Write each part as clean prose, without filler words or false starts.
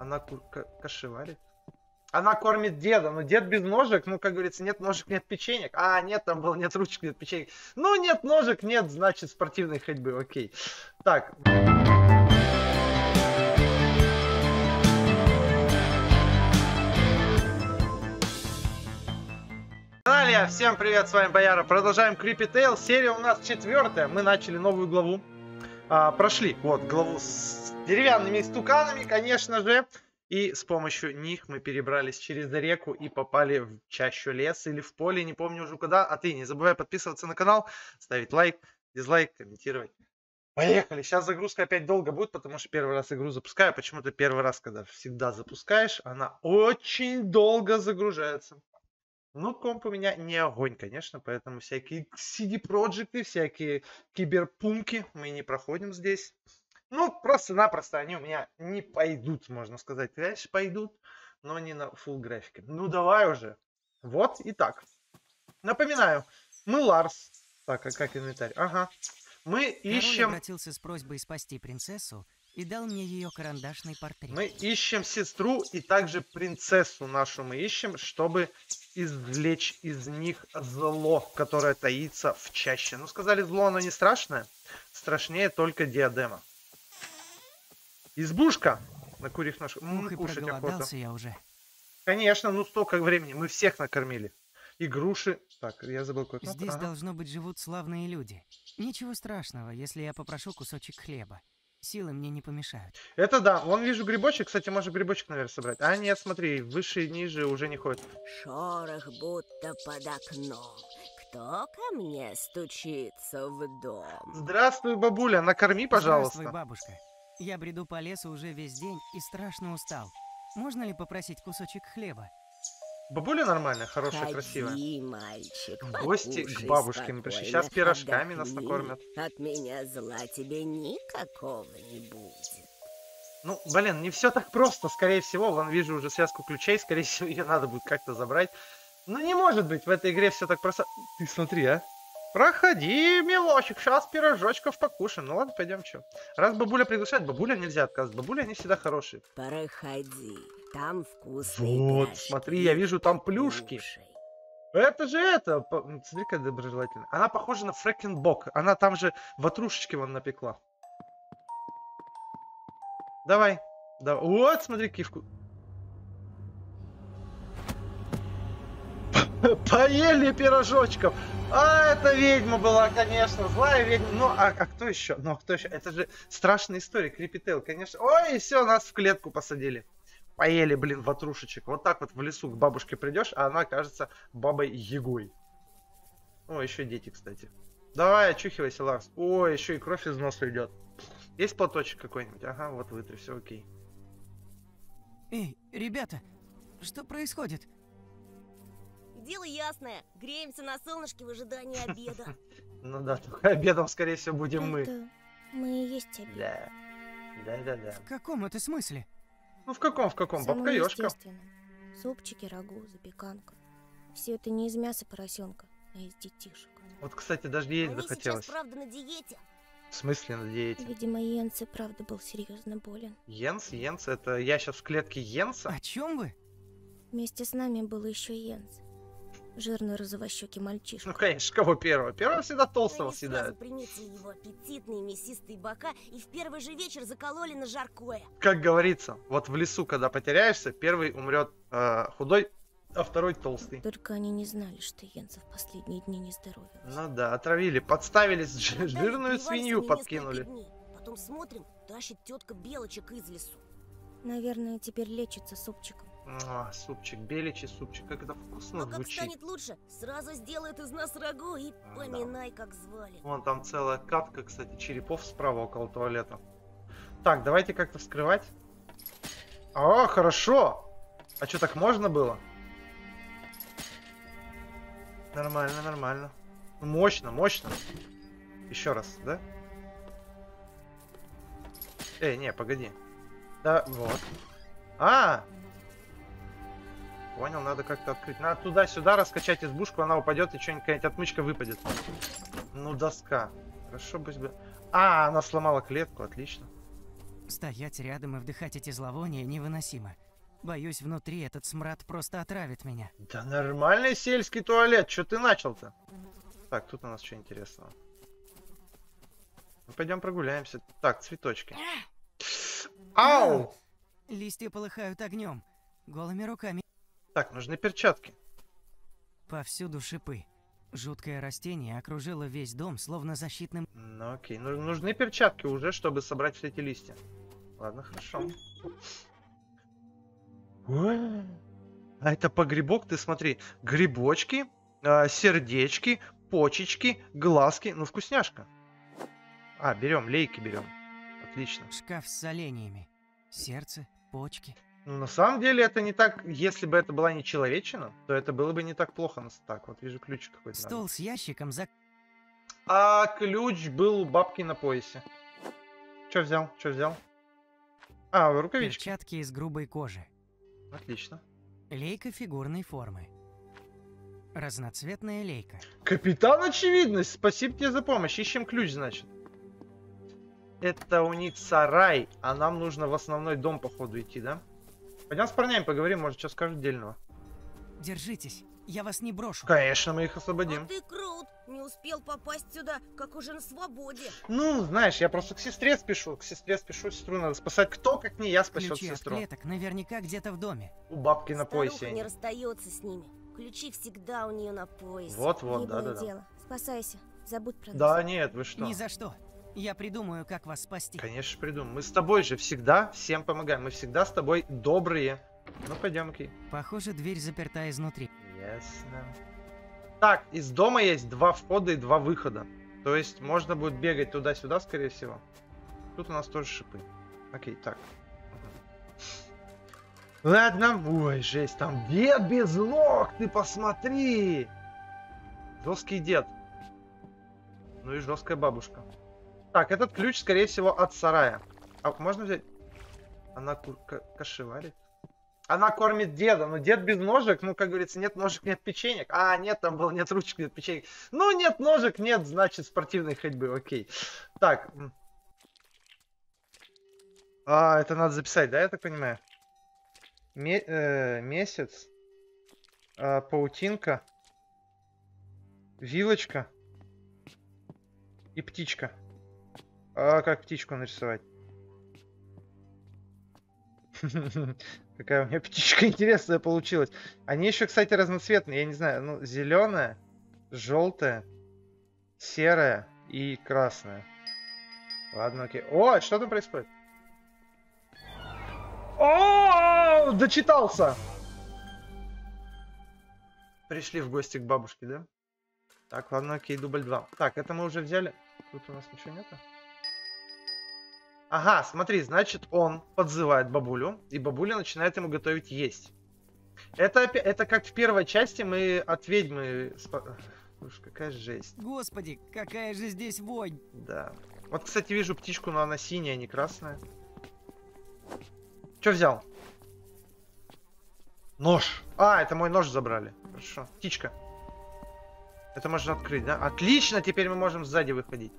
Она каши варит. Она кормит деда, но дед без ножек, ну, как говорится, нет ножек, нет печенек. А, нет, там было нет ручек, нет печенек. Ну, нет ножек, нет, значит, спортивной ходьбы, окей. Так. Всем привет, с вами Бояра. Продолжаем Creepy Tale. Серия у нас 4-я. Мы начали новую главу. Прошли вот главу с деревянными стуканами, конечно же. И с помощью них мы перебрались через реку и попали в чащу леса или в поле, не помню уже куда. А ты не забывай подписываться на канал, ставить лайк, дизлайк, комментировать. Поехали! Сейчас загрузка опять долго будет, потому что первый раз игру запускаю. Почему-то первый раз, когда всегда запускаешь, она очень долго загружается. Ну, комп у меня не огонь, конечно, поэтому всякие CD Projekts, всякие киберпунки мы не проходим здесь. Ну, просто-напросто они у меня не пойдут, можно сказать. Конечно, пойдут, но не на full графике. Ну, давай уже. Вот и так. Напоминаю, мы Ларс. Так, а как инвентарь? Ага. Мы ищем... Король обратился с просьбой спасти принцессу и дал мне ее карандашный портрет. Мы ищем сестру и также принцессу нашу мы ищем, чтобы извлечь из них зло, которое таится в чаще. Ну, сказали, зло, оно не страшное. Страшнее только диадема. Избушка на курьих ножках. Ух, и проголодался я уже. Конечно, ну столько времени. Мы всех накормили. И груши. Так, я забыл кое-что. Здесь, должно быть, живут славные люди. Ничего страшного, если я попрошу кусочек хлеба. Силы мне не помешают. Это да. Вон вижу грибочек. Кстати, можно грибочек, наверное, собрать. А нет, смотри, выше и ниже уже не ходит. Шорох будто под окном. Кто ко мне стучится в дом? Здравствуй, бабуля. Накорми, пожалуйста. Здравствуй, бабушка. Я бреду по лесу уже весь день и страшно устал. Можно ли попросить кусочек хлеба? Бабуля нормальная, хорошая, Ходи, красивая. мальчик, В гости к покушай бабушке мы пришли. Сейчас спокойно, пирожками нас отдохни. накормят. От меня зла тебе никакого не будет. Ну, блин, не все так просто. Скорее всего, вон вижу уже связку ключей. Скорее всего, ее надо будет как-то забрать. Ну, не может быть в этой игре все так просто. Ты смотри, а. Проходи, милочек, сейчас пирожочков покушаем. Ну ладно, пойдем, что. Раз бабуля приглашает, бабуля нельзя отказывать. Бабуля, они всегда хорошие. Проходи, там вкусные Вот, пирожки. смотри, я вижу там плюшки. Кушай. Это же это. Смотри, как доброжелательно. Она похожа на Фрэкенбок. Она там же ватрушечки вон напекла. Давай. Да. Вот, смотри, кивку. Поели пирожочков. А, это ведьма была, конечно, злая ведьма. Ну, а кто еще? Ну, а кто еще? Это же страшная история, Creepy Tale, конечно. Ой, и все, нас в клетку посадили. Поели, блин, ватрушечек. Вот так вот в лесу к бабушке придешь, а она кажется бабой Егой. О, еще дети, кстати. Давай, очухивайся, Ларс. Ой, еще и кровь из носа идет. Есть платочек какой-нибудь? Ага, вот вытри, все окей. Эй, ребята, что происходит? Дело ясное. Греемся на солнышке в ожидании обеда. Ну да, только обедом, скорее всего, будем мы. Это мы и есть обед. Да. Да-да-да. В каком это смысле? Ну в каком? Самое Бабка Ёшка. естественное. Супчики, рагу, запеканка. Все это не из мяса поросенка, а из детишек. Вот, кстати, даже есть Они сейчас, захотелось. правда, на диете. В смысле на диете? Видимо, Йенс и правда был серьезно болен. Йенс, это я сейчас в клетке Йенса? О чем вы? Вместе с нами был еще Йенс. Жирный розовощекий мальчишка. Ну, конечно, кого первого? Первого всегда толстого Они сразу съедают. приметили его аппетитные мясистые бока и в первый же вечер закололи на жаркое. Как говорится, вот в лесу, когда потеряешься, первый умрет худой, а второй толстый. Только они не знали, что Йенса в последние дни не здоровился. Ну да, отравили, подставили, жирную Отбивались свинью они подкинули. несколько дней. Потом смотрим, тащит тетка белочек из лесу. Наверное, теперь лечится супчиком. Супчик, беличий супчик, как это вкусно А как звучит. станет лучше, сразу сделает из нас рагу и поминай, как звали. Вон там целая катка, кстати, черепов справа около туалета. Так, давайте как-то вскрывать. О, хорошо! А что, так можно было? Нормально, нормально. Мощно, мощно. Еще раз, да? Не, погоди. Да, вот. Понял, надо как-то открыть. Надо туда-сюда раскачать избушку, она упадет и что-нибудь, какая-нибудь отмычка выпадет. Ну, доска. Хорошо бы... она сломала клетку, отлично. Стоять рядом и вдыхать эти зловония невыносимо. Боюсь, внутри этот смрад просто отравит меня. Да нормальный сельский туалет, что ты начал-то? Так, тут у нас что интересного. Ну, пойдем прогуляемся. Так, цветочки. Ау! Листья полыхают огнем. Голыми руками. Так, нужны перчатки. Повсюду шипы. Жуткое растение окружило весь дом, словно защитным... Ну окей, нужны перчатки уже, чтобы собрать все эти листья. Ладно, хорошо. Ой. А это погребок, ты смотри. Грибочки, сердечки, почечки, глазки. Ну, вкусняшка. А, берем, лейки берем. Отлично. Шкаф с соленьями. Сердце, почки. Ну, на самом деле, это не так... Если бы это была не человечина, то это было бы не так плохо. Так, вот вижу ключ какой-то. Стол надо. с ящиком за... А ключ был у бабки на поясе. Что взял? Что взял? А, рукавички. Перчатки из грубой кожи. Отлично. Лейка фигурной формы. Разноцветная лейка. Капитан Очевидность, спасибо тебе за помощь. Ищем ключ, значит. Это у них сарай, а нам нужно в основной дом, походу, идти, да? Пойдем с парнями поговорим, может, что скажут дельного. Держитесь, я вас не брошу. Конечно, мы их А освободим. ты крут, не успел попасть сюда, как уже на свободе. Ну, знаешь, я просто к сестре спешу. К сестре спешу, сестру надо спасать. Кто, как не я, спасет Ключи от сестру. клеток наверняка где-то в доме. У бабки на поясе. Старуха не они. расстается с ними. Ключи всегда у нее на поясе. Вот-вот, Гиблое да-да-да. дело. Спасайся. Забудь про нас. Да, нет, вы что? Ни за что. Я придумаю, как вас спасти. Конечно, придумаем. Мы с тобой же всегда всем помогаем. Мы всегда с тобой добрые. Ну, пойдем, Ки. Похоже, дверь заперта изнутри. Ясно. Так, из дома есть 2 входа и 2 выхода. То есть можно будет бегать туда-сюда, скорее всего. Тут у нас тоже шипы. Окей, так. Ладно. Ой, жесть, там дед без ног, ты посмотри. Жесткий дед. Ну и жесткая бабушка. Так, этот ключ, скорее всего, от сарая. А можно взять? Она каши варит. Она кормит деда, но дед без ножек, ну, как говорится, нет ножек, нет печенек. А, нет, там было, нет ручек, нет печенек. Ну, нет ножек, нет, значит, спортивной ходьбы, окей. Так. А, это надо записать, да, я так понимаю? Месяц. Паутинка. Вилочка. И птичка. А как птичку нарисовать? Какая у меня птичка интересная получилась. Они еще, кстати, разноцветные. Я не знаю, ну, зеленая, желтая, серая и красная. Ладно, окей. О, что там происходит? О, дочитался! Пришли в гости к бабушке, да? Так, ладно, окей, дубль 2. Так, это мы уже взяли. Тут у нас ничего нету. Ага, смотри, значит, он подзывает бабулю, и бабуля начинает ему готовить есть. Это как в первой части мы от ведьмы... Уж какая жесть. Господи, какая же здесь вонь. Да. Вот, кстати, вижу птичку, но она синяя, а не красная. Что взял? Нож. А, это мой нож забрали. Хорошо. Птичка. Это можно открыть, да? Отлично, теперь мы можем сзади выходить.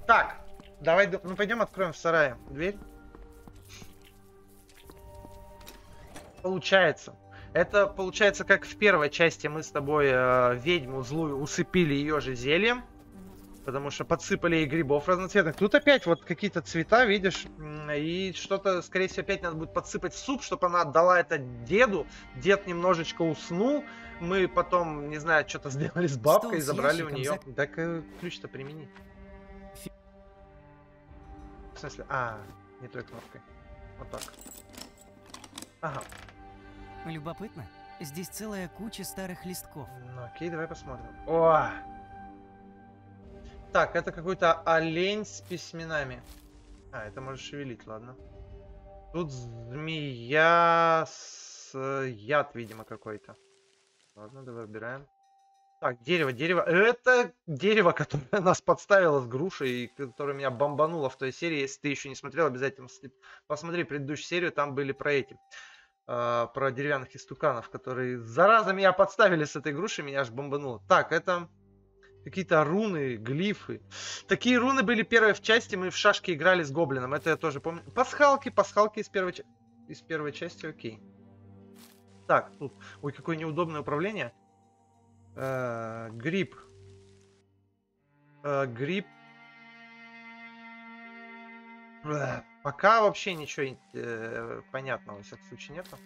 Так. Давай, ну пойдем откроем в сарае дверь. Получается. Это получается как в первой части мы с тобой ведьму злую усыпили ее же зельем. Потому что подсыпали ей грибов разноцветных. Тут опять вот какие-то цвета, видишь. И что-то, скорее всего, опять надо будет подсыпать в суп, чтобы она отдала это деду. Дед немножечко уснул. Мы потом, не знаю, что-то сделали с бабкой и забрали у нее. Так ключ-то примени. В смысле? А, не той кнопкой. Вот так. Ага. Любопытно. Здесь целая куча старых листков. Ну окей, давай посмотрим. О! Так, это какой-то олень с письменами. А, это можешь шевелить, ладно. Тут змея с яд, видимо, какой-то. Ладно, давай выбираем. Так, дерево, дерево. Это дерево, которое нас подставило с грушей, и которое меня бомбануло в той серии. Если ты еще не смотрел, обязательно посмотри предыдущую серию, там были про эти. Про деревянных истуканов, которые, зараза, меня подставили с этой грушей, меня аж бомбануло. Так, это Какие-то руны, глифы. Такие руны были первые в части, мы в шашки играли с гоблином. Это я тоже помню. Пасхалки из первой части, окей. Так, тут. Ой, какое неудобное управление. Гриб. Гриб. Пока вообще ничего понятного, во всяком случае, нету.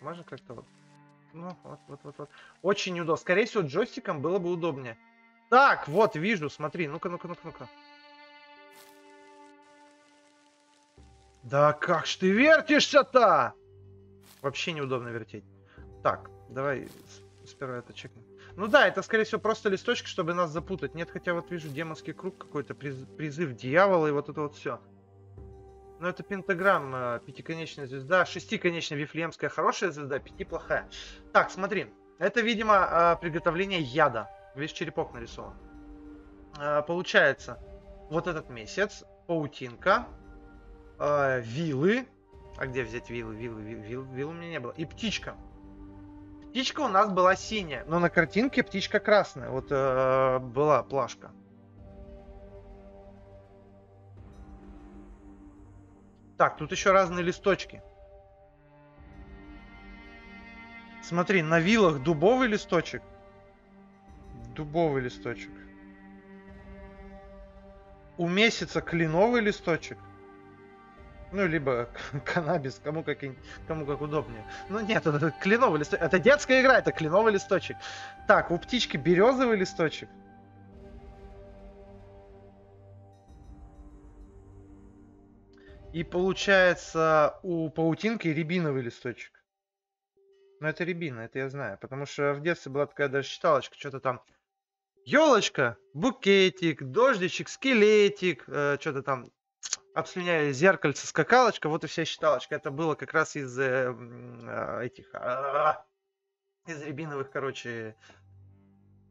Можно как-то вот. Ну, вот. Очень неудобно. Скорее всего, джойстиком было бы удобнее. Так, вот, вижу, смотри. Ну-ка. Да как ж ты вертишься-то? Вообще неудобно вертеть. Так, давай сперва это чекнем. Ну да, это, скорее всего, просто листочки, чтобы нас запутать. Нет, хотя вот вижу демонский круг какой-то, призыв дьявола и вот это вот все. Но это пентаграмма, пятиконечная звезда, шестиконечная вифлеемская хорошая звезда, пяти плохая. Так, смотри, это, видимо, приготовление яда. Весь черепок нарисован. Получается, вот этот месяц, паутинка, вилы. А где взять вилы? Вил у меня не было. И птичка. Птичка у нас была синяя, но на картинке птичка красная. Вот была плашка. Так, тут еще разные листочки. Смотри, на вилах дубовый листочек. Дубовый листочек. У месяца кленовый листочек. Ну, либо каннабис, кому как удобнее. Ну, нет, это кленовый листочек. Это детская игра, это кленовый листочек. Так, у птички березовый листочек. И получается у паутинки рябиновый листочек. Но это рябина, это я знаю. Потому что в детстве была такая даже считалочка, что-то там. Елочка, букетик, дождичек, скелетик, что-то там обслюняли зеркальце, скакалочка, вот и вся считалочка. Это было как раз из этих, из рябиновых, короче,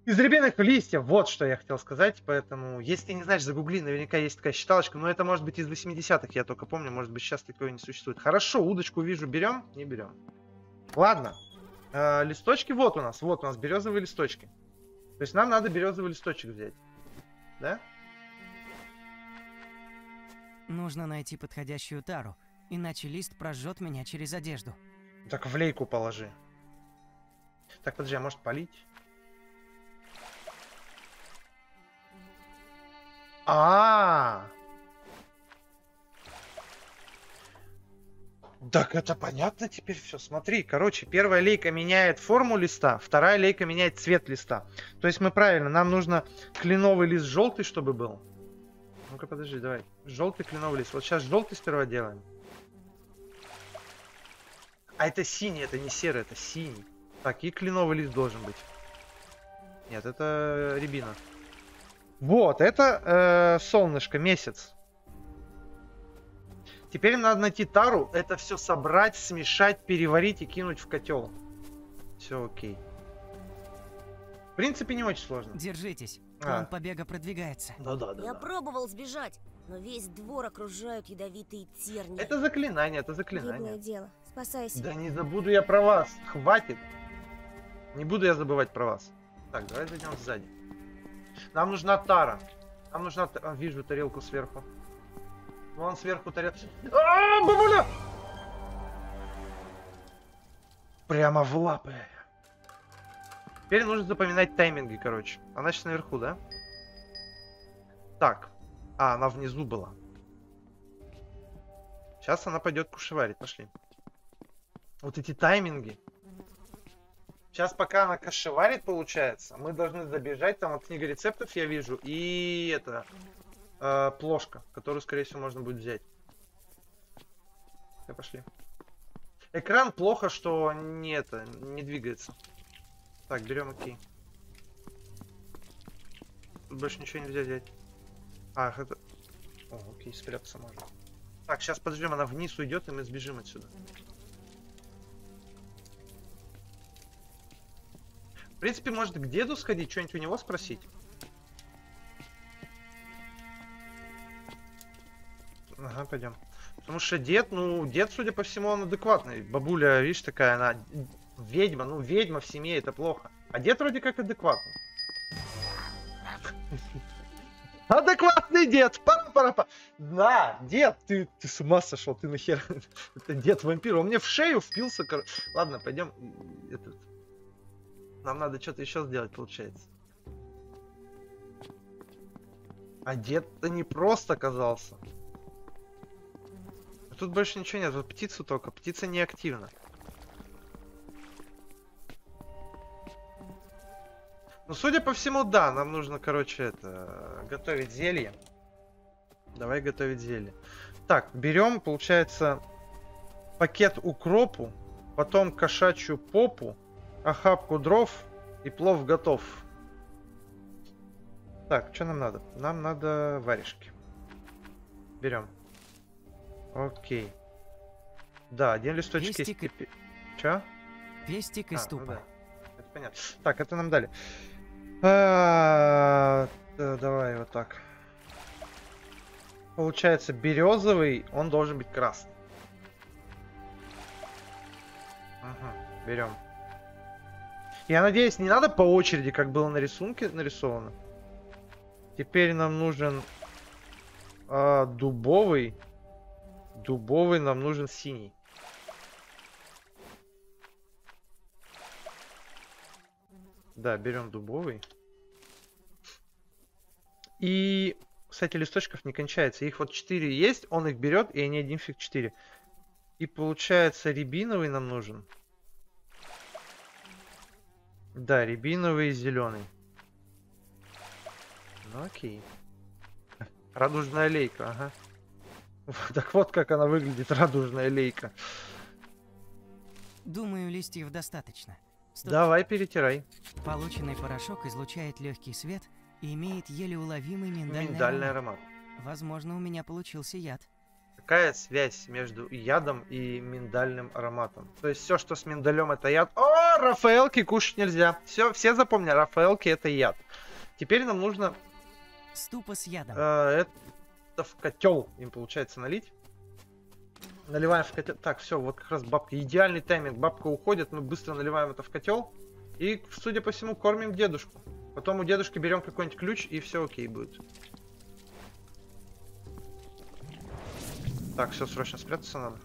из рябиновых листьев, вот что я хотел сказать. Поэтому, если ты не знаешь, загугли, наверняка есть такая считалочка, но это может быть из 80-х, я только помню, может быть сейчас такое не существует. Хорошо, удочку вижу, берем? Не берем. Ладно, листочки вот у нас березовые листочки. То есть нам надо березовый листочек взять. Да? Нужно найти подходящую тару, иначе лист прожжет меня через одежду. Так в лейку положи. Так, подожди, а может полить? Так это понятно теперь все. Смотри, короче, первая лейка меняет форму листа, вторая лейка меняет цвет листа. То есть мы правильно, нам нужно кленовый лист желтый, чтобы был. Ну-ка, подожди, давай. Желтый кленовый лист. Вот сейчас желтый сперва делаем. А это синий, это не серый, это синий. Так, и кленовый лист должен быть. Нет, это рябина. Вот, это солнышко, месяц. Теперь надо найти тару, это все собрать, смешать, переварить и кинуть в котел. Все окей. В принципе, не очень сложно. Держитесь, план побега продвигается. Да. Я пробовал сбежать, но весь двор окружают ядовитые тернии. Это заклинание, это заклинание. Гибное дело. Спасайся. Да не забуду я про вас. Хватит. Не буду я забывать про вас. Так, давай зайдем сзади. Нам нужна тара. Нам нужна... вижу тарелку сверху. Вон сверху тарелка. Бабуля! Прямо в лапы. Теперь нужно запоминать тайминги, короче. Она сейчас наверху, да? Так. Она внизу была. Сейчас она пойдет кушеварить. Пошли. Вот эти тайминги. Сейчас пока она кашеварит, получается, мы должны забежать. Там вот книга рецептов я вижу. И это... плошка, которую, скорее всего, можно будет взять. Все, пошли. Экран плохо, что не двигается. Так, берем окей. Тут больше ничего нельзя взять. Ах, это... О, окей, спрятаться можно. Так, сейчас подождем, она вниз уйдет, и мы сбежим отсюда. В принципе, может к деду сходить, что-нибудь у него спросить. Ага, пойдем. Потому что дед, дед, судя по всему, он адекватный. Бабуля, видишь, такая, она ведьма. Ну, ведьма в семье, это плохо. А дед вроде как адекватный. Адекватный дед! Пара-пара-па! Да, дед, ты с ума сошел, ты нахер? Это дед-вампир, он мне в шею впился. Ладно, пойдем. Нам надо что-то еще сделать, получается. А дед-то не просто оказался. Тут больше ничего нет, вот птицу только. Птица не активна. Ну, судя по всему, да, нам нужно, короче, это готовить зелье. Давай готовить зелье. Так, берем, получается, пакет укропу, потом кошачью попу, охапку дров и плов готов. Так, что нам надо? Нам надо варежки. Берем. Окей. Да, один листочек есть. Че? Пестик и ступа. Ну да. Это понятно. Так, это нам дали. Давай вот так. Получается, березовый, он должен быть красный. Угу, берем. Я надеюсь, не надо по очереди, как было на рисунке нарисовано. Теперь нам нужен дубовый. Дубовый нам нужен синий. Да, берем дубовый. И, кстати, листочков не кончается. Их вот 4 есть, он их берет, и они один фиг 4. И получается, рябиновый нам нужен. Да, рябиновый и зеленый. Ну окей. Радужная лейка, ага. Так вот как она выглядит, радужная лейка. Думаю, листьев достаточно. Давай, перетирай. Полученный порошок излучает легкий свет и имеет еле уловимый миндальный аромат. Возможно, у меня получился яд. Какая связь между ядом и миндальным ароматом? То есть все, что с миндалем, это яд. О, рафаэлки кушать нельзя. Все запомнили, рафаэлки это яд. Теперь нам нужно... Ступа с ядом. Это в котел им получается налить. Наливаем в котел. Так, все, вот как раз бабка. Идеальный тайминг. Бабка уходит, мы быстро наливаем это в котел. И, судя по всему, кормим дедушку. Потом у дедушки берем какой-нибудь ключ, и все окей будет. Так, все, срочно спрятаться надо.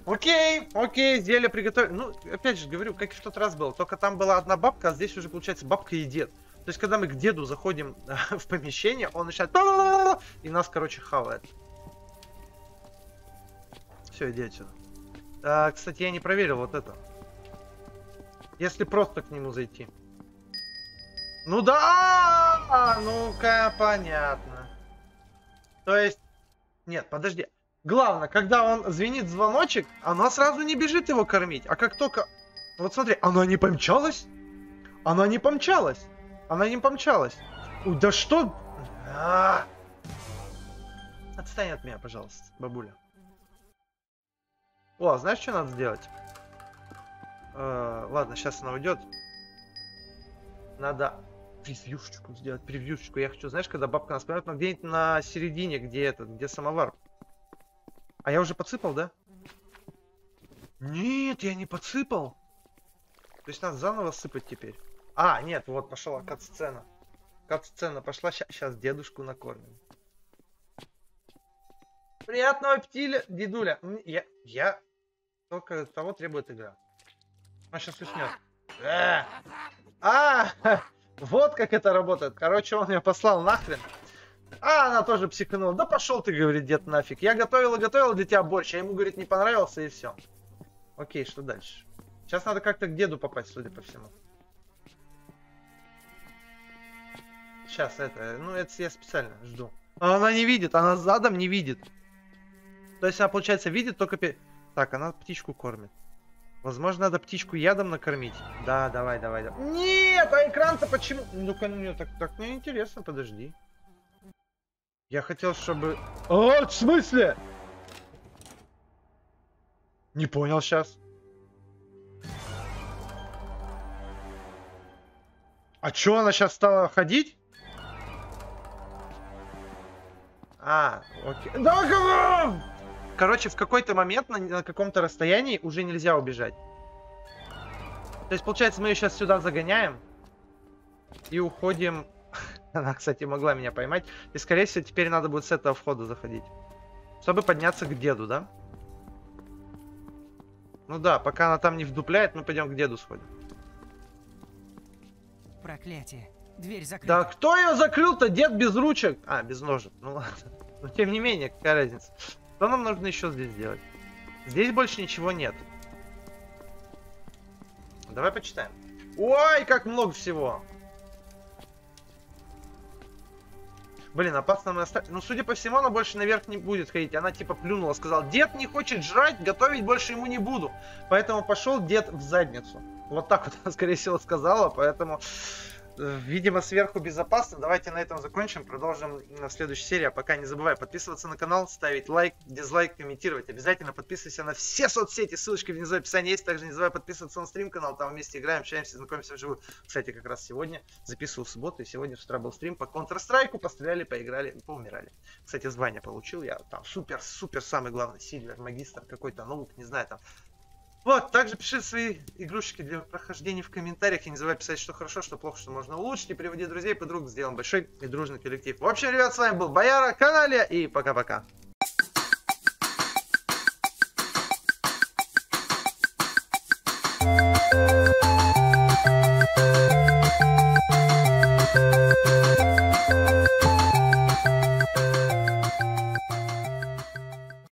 Окей, зелье приготовили. Ну, опять же, говорю, как и в тот раз было. Только там была одна бабка, а здесь уже получается бабка и дед. То есть, когда мы к деду заходим в помещение, он начинает... И нас, короче, хавает. Все, иди отсюда. Кстати, я не проверил вот это. Если просто к нему зайти. Ну да! Ну-ка, понятно. То есть... Нет, подожди. Главное, когда он звенит звоночек, она сразу не бежит его кормить. А как только... Вот смотри, она не помчалась? Она не помчалась. Она не помчалась. Ой, да что... Отстань от меня, пожалуйста, бабуля. О, знаешь, что надо сделать? Ладно, сейчас она уйдет. Надо превьюшечку сделать, превьюшечку. Я хочу, знаешь, когда бабка нас поймет, но где-нибудь на середине, где самовар. А я уже подсыпал, да? Нет, я не подсыпал. То есть надо заново сыпать теперь. А, нет, вот пошла кат-сцена. Кат-сцена пошла, сейчас дедушку накормим. Приятного аппетита, дедуля. Я только того требует игра. Он сейчас уснет. Вот как это работает. Короче, он меня послал нахрен. А она тоже психанула. Да пошел ты, говорит, дед, нафиг. Я готовила для тебя борщ, а ему, говорит, не понравился, и все. Окей, что дальше? Сейчас надо как-то к деду попасть, судя по всему. Сейчас это, ну это я специально жду. А она не видит, она задом не видит. То есть она, получается, видит только... Так, она птичку кормит. Возможно, надо птичку ядом накормить. Да, давай. Нет, а экран-то почему? Ну-ка, мне так мне интересно, подожди. Я хотел, чтобы... О, в смысле? Не понял сейчас. А чё, она сейчас стала ходить? Окей. Да, короче, в какой-то момент на каком-то расстоянии уже нельзя убежать. То есть, получается, мы ее сейчас сюда загоняем. И уходим. Она, кстати, могла меня поймать. И, скорее всего, теперь надо будет с этого входа заходить. Чтобы подняться к деду, да? Ну да, пока она там не вдупляет, мы пойдем к деду сходим. Проклятие. Дверь закрыта. Да кто ее закрыл-то? Дед без ручек. А, без ножек. Ну ладно. Но тем не менее, какая разница. Что нам нужно еще здесь сделать? Здесь больше ничего нет. Давай почитаем. Ой, как много всего. Блин, опасно мы оставить. Ну, судя по всему, она больше наверх не будет ходить. Она типа плюнула, сказала, дед не хочет жрать, готовить больше ему не буду. Поэтому пошел дед в задницу. Вот так вот она, скорее всего, сказала. Поэтому, видимо, сверху безопасно. Давайте на этом закончим. Продолжим в следующей серии. А пока не забывай подписываться на канал, ставить лайк, дизлайк, комментировать. Обязательно подписывайся на все соцсети. Ссылочки внизу в описании есть. Также не забывай подписываться на стрим-канал. Там вместе играем, общаемся, знакомимся вживую. Кстати, как раз сегодня записывал в субботу. И сегодня с утра был стрим по Counter-Strike. Постреляли, поиграли, поумирали. Кстати, звание получил. Я там супер самый главный сильвер, магистр, какой-то ноут, не знаю там. Вот, также пиши свои игрушки для прохождения в комментариях. И не забывай писать, что хорошо, что плохо, что можно улучшить. И приводи друзей, подруг, сделаем большой и дружный коллектив. В общем, ребят, с вами был Бояра, Каналия. И пока-пока.